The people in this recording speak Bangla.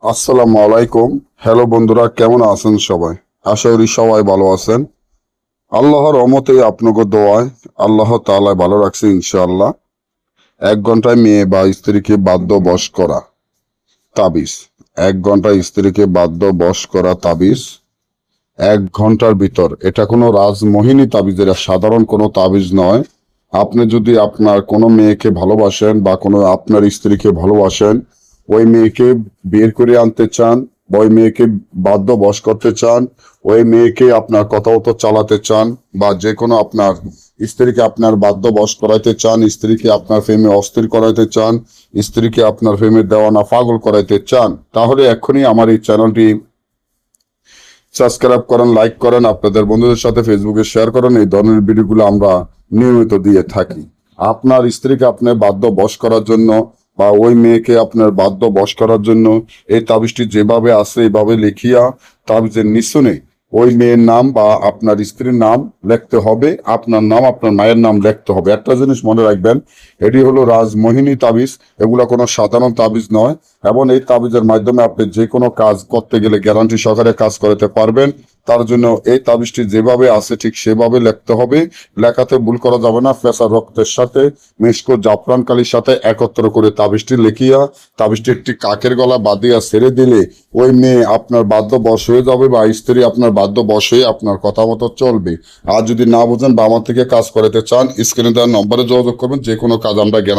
আসসালামু আলাইকুম। হ্যালো বন্ধুরা, কেমন আছেন সবাই? আশা করি সবাই ভালো আছেন। আল্লাহর রহমতে আপনাকে দোয়ায় আল্লাহ তাআলা ভালো রাখছে ইনশাআল্লাহ। 1 ঘন্টায় মেয়ে বা স্ত্রীকে বাধ্য বশ করা তাবিজ। 1 ঘন্টায় স্ত্রীকে বাধ্য বশ করা তাবিজ 1 ঘন্টার ভিতর। এটা কোনো রাজমোহিনী তাবিজ, এটা সাধারণ কোনো তাবিজ নয়। আপনি যদি আপনার কোনো মেয়েকে ভালোবাসেন বা কোনো আপনার স্ত্রীকে ভালোবাসেন, ওই মেয়েকে বের করে আনতে চান বা ওই মেয়েকে বাধ্য বশ করতে চান, ওই মেয়েকে আপনার কথা মতো চালাতে চান, বা যে কোনো আপনার স্ত্রীকে আপনার বাধ্য বশ করাইতে চান, স্ত্রীকে আপনার প্রেমে অস্থির করাইতে চান, স্ত্রীকে আপনার প্রেমে দেওয়ানা পাগল করাইতে চান, তাহলে এখনই আমার এই চ্যানেলটি সাবস্ক্রাইব করেন, লাইক করেন, আপনাদের বন্ধুদের সাথে ফেসবুকে শেয়ার করেন। এই ধরনের ভিডিওগুলো আমরা নিয়মিত দিয়ে থাকি। আপনার স্ত্রীকে আপনি বাধ্য বশ করার জন্য বা ওই মেয়েকে আপনার বাধ্য বশ করার জন্য এই তাবিজটি যেভাবে আছে এভাবে লিখিয়া তাবিজের নিচনে ওই মেয়ের নাম বা আপনার স্ত্রীর নাম লিখতে হবে, আপনার নাম, আপনার মায়ের নাম লিখতে হবে। একটা জিনিস মনে রাখবেন, এটি হলো রাজমোহিনী তাবিজ, এগুলা কোনো সাধারণ তাবিজ নয়। এবং এই তাবিজের মাধ্যমে আপনি যে কোনো কাজ করতে গেলে গ্যারান্টি সহকারে কাজ করতে পারবেন। তার জন্য এই তাবিজটি যেভাবে আছে ঠিক সেভাবে লিখতে হবে। লেখাতে ভুল করা যাবে না। ফেসা রক্তের সাথে মিষ্ক জাফরান কালির সাথে একত্র করে তাবিজটি লিখিয়া তাবিজটি একটি কাকের গলা বাঁধিয়া ছেড়ে দিলে ওই মেয়ে আপনার বাধ্য বশ হয়ে যাবে বা স্ত্রী আপনার বাধ্য বশ হয়ে আপনার কথা মতো চলবে। আর যদি না বুঝেন বা আমার থেকে কাজ করাতে চান, স্ক্রিনে দেওয়ার নম্বরে যোগাযোগ করবেন। যে কোনো কাজ আমরা গ্যারান্টি